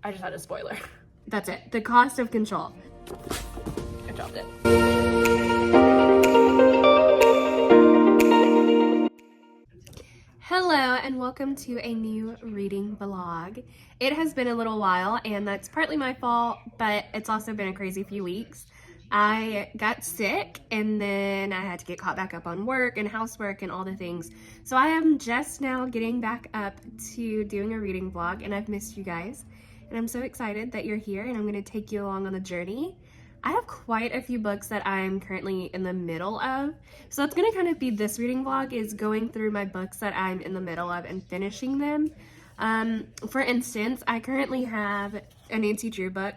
I just had a spoiler. That's it. The Cost of Control. I dropped it. Hello and welcome to a new reading vlog. It has been a little while and that's partly my fault, but it's also been a crazy few weeks. I got sick and then I had to get caught back up on work and housework and all the things. So I am just now getting back up to doing a reading vlog and I've missed you guys. And I'm so excited that you're here and I'm going to take you along on the journey. I have quite a few books that I'm currently in the middle of. So it's going to kind of be this reading vlog is going through my books that I'm in the middle of and finishing them. For instance, I currently have a Nancy Drew book.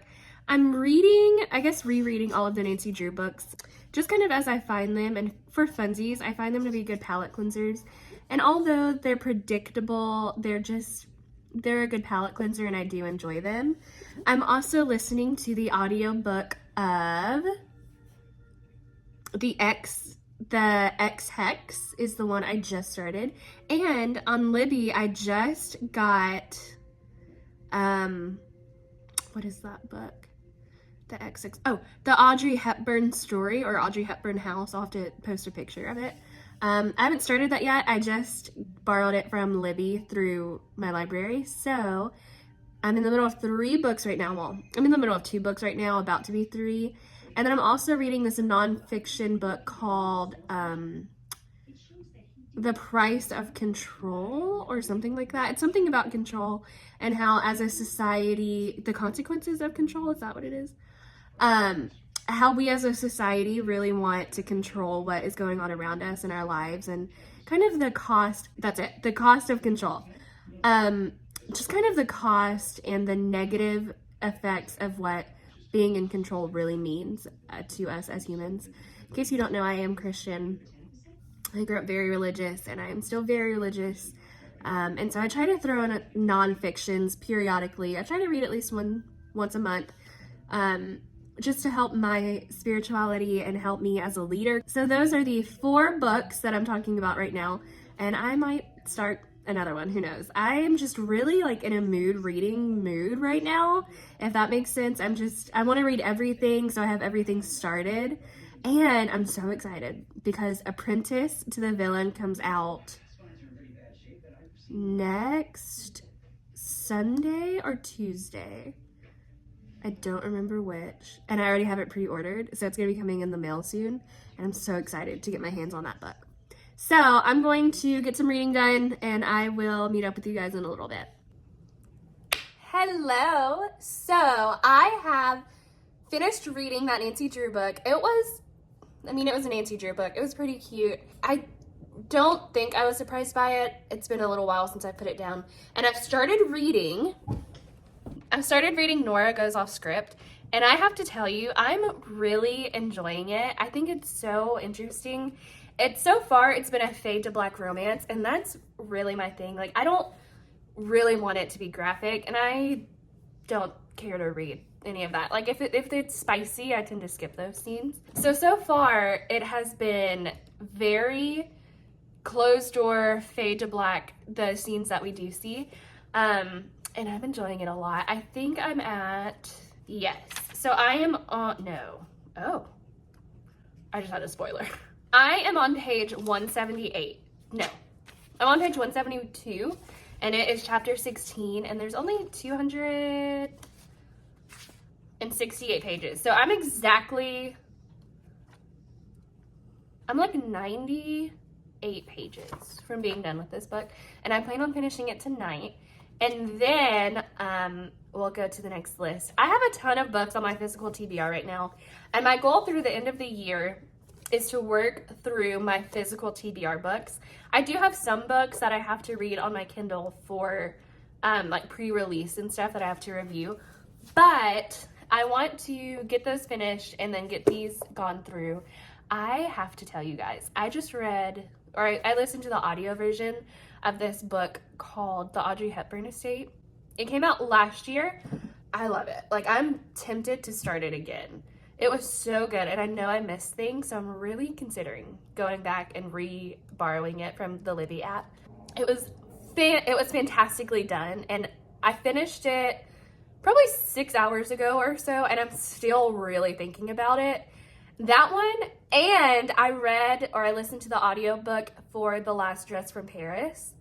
I'm reading, I guess rereading all of the Nancy Drew books just kind of as I find them, and for funsies, I find them to be good palate cleansers. And although they're predictable, they're a good palate cleanser and I do enjoy them. I'm also listening to the audiobook of the X Hex is the one I just started. And on Libby, I just got, what is that book? The the Audrey Hepburn story or Audrey Hepburn house. I'll have to post a picture of it. I haven't started that yet. I just borrowed it from Libby through my library. So I'm in the middle of 3 books right now. Well, I'm in the middle of 2 books right now, about to be 3. And then I'm also reading this nonfiction book called The Price of Control or something like that. It's something about control and how as a society, the consequences of control, is that what it is? How we as a society really want to control what is going on around us in our lives and kind of the cost, that's it, the cost of control. Just kind of the cost and the negative effects of what being in control really means to us as humans. In case you don't know, I am Christian. I grew up very religious and I am still very religious. And so I try to throw in nonfictions periodically. I try to read at least once a month. Just to help my spirituality and help me as a leader. So those are the 4 books that I'm talking about right now, and I might start another one, who knows. I am just really like in a reading mood right now, if that makes sense. I want to read everything, so I have everything started, and I'm so excited because Apprentice to the Villain comes out next Sunday or Tuesday. I don't remember which, and I already have it pre-ordered, so it's going to be coming in the mail soon, and I'm so excited to get my hands on that book. So I'm going to get some reading done, and I will meet up with you guys in a little bit. Hello! So I have finished reading that Nancy Drew book. It was a Nancy Drew book. It was pretty cute. I don't think I was surprised by it. It's been a little while since I put it down, and I've started reading Nora Goes Off Script, and I have to tell you, I'm really enjoying it. I think it's so interesting. So far, it's been a fade to black romance, and that's really my thing. Like, I don't really want it to be graphic, and I don't care to read any of that. Like, if it's spicy, I tend to skip those scenes. So far, it has been very closed door, fade to black, the scenes that we do see. And I'm enjoying it a lot. I think I'm at, yes. So I am on, no. Oh, I just had a spoiler. I am on page 178. No, I'm on page 172 and it is chapter 16 and there's only 268 pages. So I'm like 98 pages from being done with this book and I plan on finishing it tonight. And then we'll go to the next list. I have a ton of books on my physical TBR right now. And my goal through the end of the year is to work through my physical TBR books. I do have some books that I have to read on my Kindle for like pre-release and stuff that I have to review. But I want to get those finished and then get these gone through. I have to tell you guys, I just read, or I listened to the audio version of this book called The Audrey Hepburn Estate. It came out last year. I love it. Like, I'm tempted to start it again. It was so good, and I know I missed things, so I'm really considering going back and borrowing it from the Libby app. It was fantastically done, and I finished it probably 6 hours ago or so, and I'm still really thinking about it. That one, and I read or I listened to the audiobook for The Last Dress from Paris.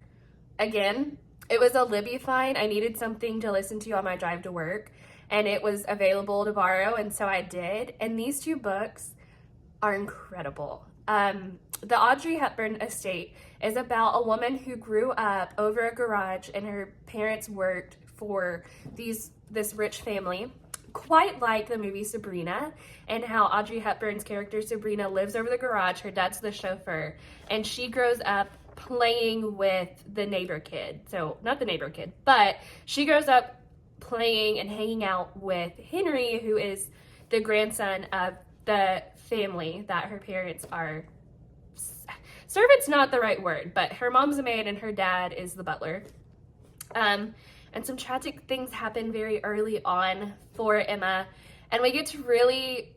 Again, it was a Libby find. I needed something to listen to on my drive to work, and it was available to borrow, and so I did. And these two books are incredible. The Audrey Hepburn estate is about a woman who grew up over a garage, and her parents worked for this rich family, quite like the movie Sabrina, and how Audrey Hepburn's character Sabrina lives over the garage. Her dad's the chauffeur, and she grows up playing with the neighbor kid. So not the neighbor kid, but she grows up playing and hanging out with Henry, who is the grandson of the family that her parents are. Servant's not the right word, but her mom's a maid and her dad is the butler. And some tragic things happen very early on for Emma, and we get to really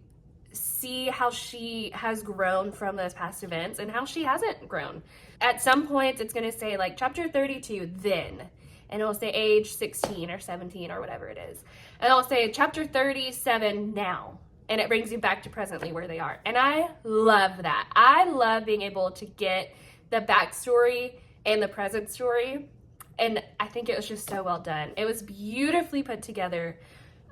see how she has grown from those past events and how she hasn't grown. At some points, it's going to say like chapter 32, then, and it'll say age 16 or 17 or whatever it is. And it'll say chapter 37 now, and it brings you back to presently where they are. And I love that. I love being able to get the backstory and the present story. And I think it was just so well done. It was beautifully put together,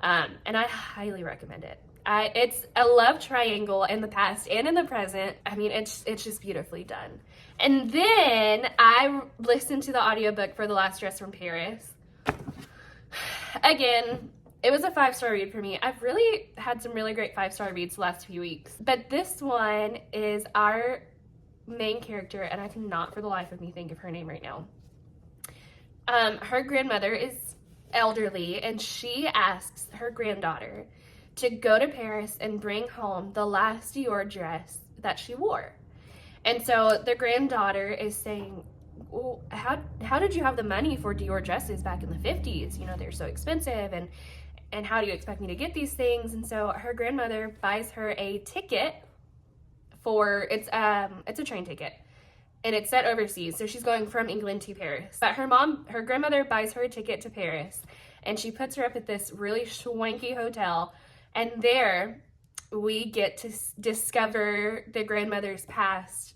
and I highly recommend it. It's a love triangle in the past and in the present. I mean, it's just beautifully done. And then I listened to the audiobook for The Last Dress from Paris. Again, it was a 5-star read for me. I've really had some really great 5-star reads the last few weeks. But this one is our main character, and I cannot for the life of me think of her name right now. Her grandmother is elderly, and she asks her granddaughter to go to Paris and bring home the last Dior dress that she wore. And so the granddaughter is saying, well, how did you have the money for Dior dresses back in the 50s? You know, they're so expensive, and how do you expect me to get these things? And so her grandmother buys her a ticket for, it's a train ticket. And it's set overseas, so she's going from England to Paris. But her grandmother buys her a ticket to Paris, and she puts her up at this really swanky hotel, and there we get to discover the grandmother's past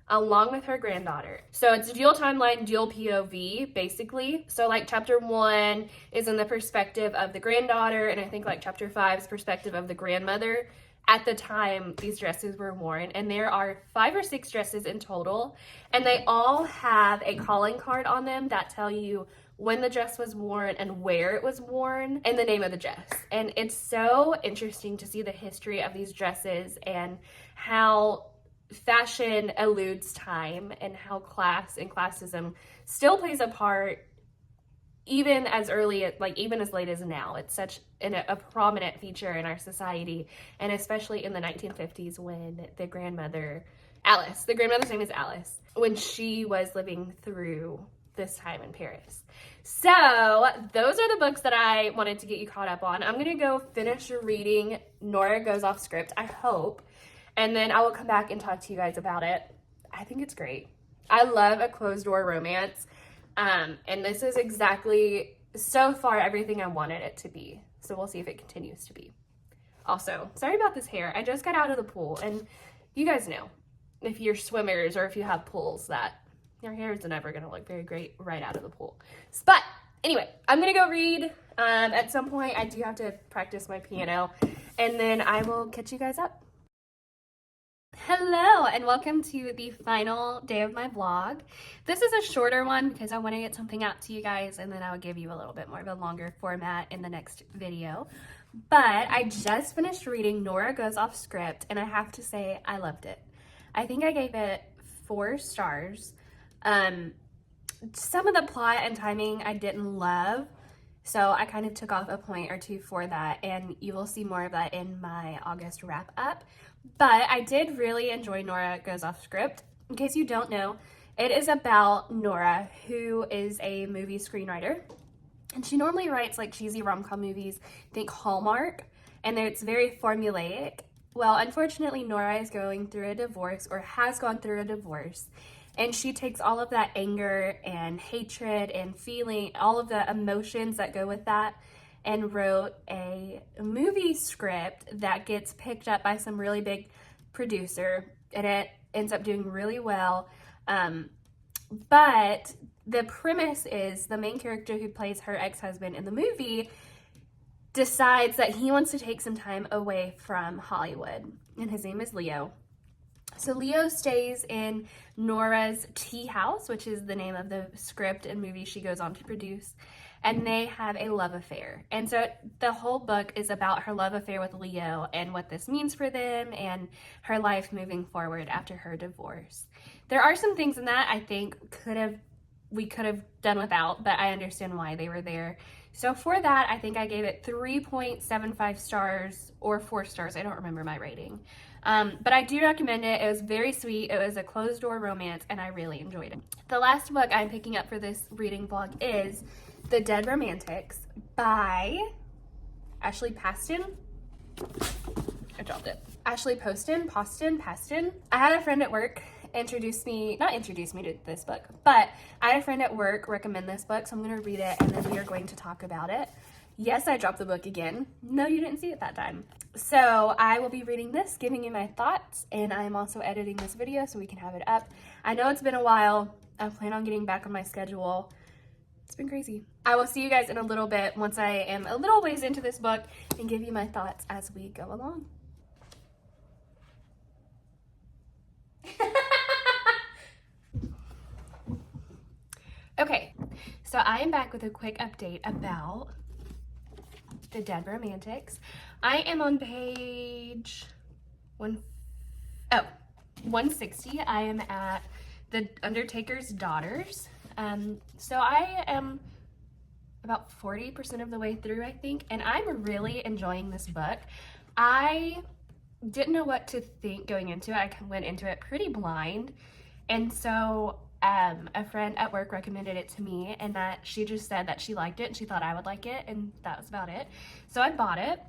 along with her granddaughter. So it's dual timeline, dual POV, basically. So like chapter 1 is in the perspective of the granddaughter, and I think like chapter 5's perspective of the grandmother at the time these dresses were worn. And there are 5 or 6 dresses in total, and they all have a calling card on them that tell you when the dress was worn and where it was worn and the name of the dress. And it's so interesting to see the history of these dresses and how fashion eludes time and how class and classism still plays a part even as early as, like, even as late as now. It's such a prominent feature in our society, and especially in the 1950s when the grandmother's name is Alice, when she was living through this time in Paris. So those are the books that I wanted to get you caught up on. I'm gonna go finish reading Nora Goes Off Script, I hope, and then I will come back and talk to you guys about it. I think it's great. I love a closed door romance. And this is exactly, so far, everything I wanted it to be. So we'll see if it continues to be. Also, sorry about this hair. I just got out of the pool, and you guys know, if you're swimmers or if you have pools, that your hair is never going to look very great right out of the pool. But anyway, I'm going to go read. At some point, I do have to practice my piano, and then I will catch you guys up. Hello, and welcome to the final day of my vlog. This is a shorter one because I want to get something out to you guys, and then I will give you a little bit more of a longer format in the next video. But I just finished reading Nora Goes Off Script, and I have to say I loved it. I think I gave it 4 stars. Some of the plot and timing I didn't love, so I kind of took off a point or 2 for that, and you will see more of that in my August wrap up. But I did really enjoy Nora Goes Off Script. In case you don't know, it is about Nora, who is a movie screenwriter. And she normally writes like cheesy rom-com movies, think Hallmark, and it's very formulaic. Well, unfortunately, Nora is going through a divorce, or has gone through a divorce. And she takes all of that anger and hatred and feeling, all of the emotions that go with that, and wrote a movie script that gets picked up by some really big producer, and it ends up doing really well. But the premise is the main character who plays her ex-husband in the movie decides that he wants to take some time away from Hollywood, and his name is Leo. So Leo stays in Nora's tea house, which is the name of the script and movie she goes on to produce, and they have a love affair. And so the whole book is about her love affair with Leo and what this means for them and her life moving forward after her divorce. There are some things in that I think we could have done without, but I understand why they were there. So for that, I think I gave it 3.75 stars or 4 stars. I don't remember my rating. But I do recommend it. It was very sweet. It was a closed door romance, and I really enjoyed it. The last book I'm picking up for this reading vlog is The Dead Romantics by Ashley Paston. I dropped it. Ashley Paston. I had a friend at work not introduce me to this book, but I had a friend at work recommend this book, so I'm going to read it, and then we are going to talk about it. Yes, I dropped the book again. No, you didn't see it that time. So I will be reading this, giving you my thoughts, and I'm also editing this video so we can have it up. I know it's been a while. I plan on getting back on my schedule. It's been crazy. I will see you guys in a little bit once I am a little ways into this book and give you my thoughts as we go along. Okay, so I am back with a quick update about The Dead Romantics. I am on page 160. I am at The Undertaker's Daughters. So I am about 40% of the way through, I think, and I'm really enjoying this book. I didn't know what to think going into it. I went into it pretty blind, and so a friend at work recommended it to me, and that she just said that she liked it and she thought I would like it, and that was about it. So I bought it.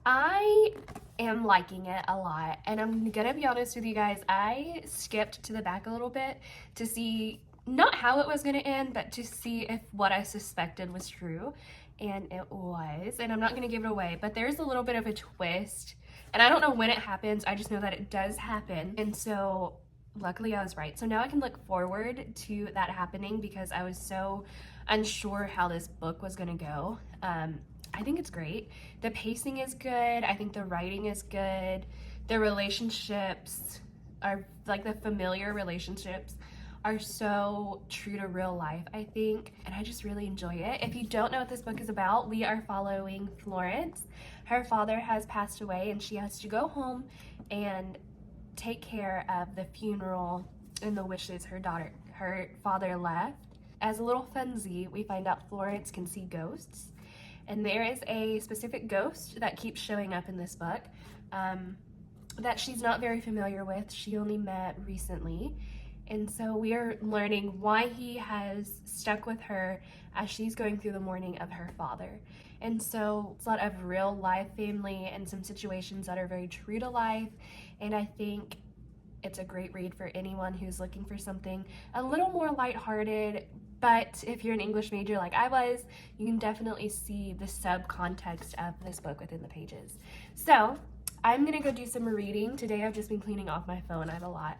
I am liking it a lot, and I'm gonna be honest with you guys, I skipped to the back a little bit to see not how it was gonna end, but to see if what I suspected was true, and it was. And I'm not gonna give it away, but there's a little bit of a twist, and I don't know when it happens. I just know that it does happen, and so luckily I was right. So now I can look forward to that happening because I was so unsure how this book was gonna go. I think it's great. The pacing is good. I think the writing is good. The relationships are like the familiar relationships are so true to real life, I think, and I just really enjoy it. If you don't know what this book is about, we are following Florence. Her father has passed away and she has to go home and take care of the funeral and the wishes her father left. As a little funsie, we find out Florence can see ghosts, and there is a specific ghost that keeps showing up in this book that she's not very familiar with. She only met recently, and so we are learning why he has stuck with her as she's going through the mourning of her father. And so it's a lot of real life family and some situations that are very true to life, and I think it's a great read for anyone who's looking for something a little more lighthearted. But if you're an English major like I was, you can definitely see the subcontext of this book within the pages. So I'm gonna go do some reading. Today I've just been cleaning off my phone. I have a lot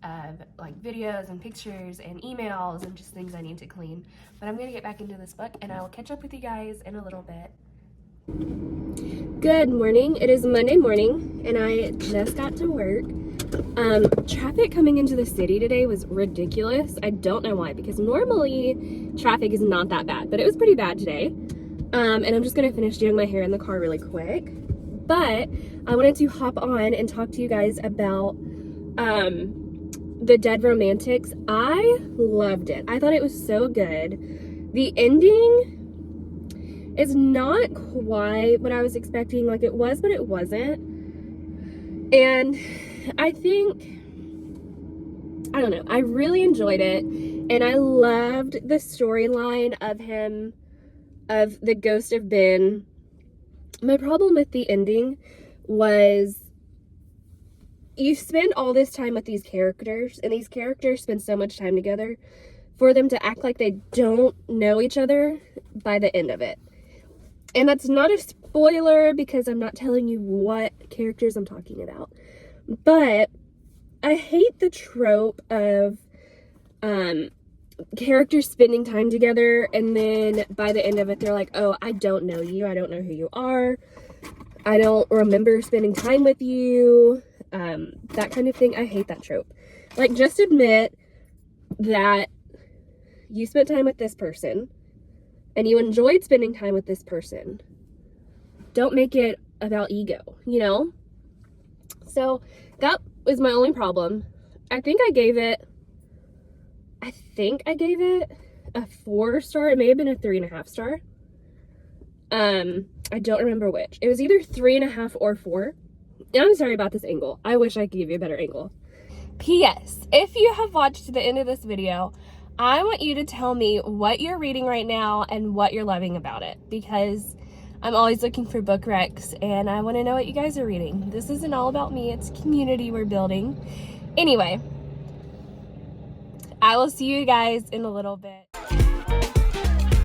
of like videos and pictures and emails and just things I need to clean. But I'm gonna get back into this book and I will catch up with you guys in a little bit. Good morning. It is Monday morning and I just got to work. Traffic coming into the city today was ridiculous. I don't know why, because normally traffic is not that bad, but it was pretty bad today. And I'm just gonna finish doing my hair in the car really quick. But I wanted to hop on and talk to you guys about The Dead Romantics. I loved it. I thought it was so good. The ending is not quite what I was expecting. Like, it was, but it wasn't. And I think, I don't know, I really enjoyed it, and I loved the storyline of him, of the ghost of Ben. My problem with the ending was you spend all this time with these characters, and these characters spend so much time together for them to act like they don't know each other by the end of it. And that's not a spoiler because I'm not telling you what characters I'm talking about. But I hate the trope of characters spending time together and then by the end of it they're like, oh, I don't know you, I don't know who you are, I don't remember spending time with you, that kind of thing. I hate that trope. Like, just admit that you spent time with this person and you enjoyed spending time with this person. Don't make it about ego, you know? So that was my only problem. I think I gave it a 4-star. It may have been a 3.5 star. I don't remember which. It was either 3.5 or 4. And I'm sorry about this angle. I wish I could give you a better angle. P.S. If you have watched to the end of this video, I want you to tell me what you're reading right now and what you're loving about it, because I'm always looking for book recs and I want to know what you guys are reading. This isn't all about me. It's community we're building. Anyway, I will see you guys in a little bit.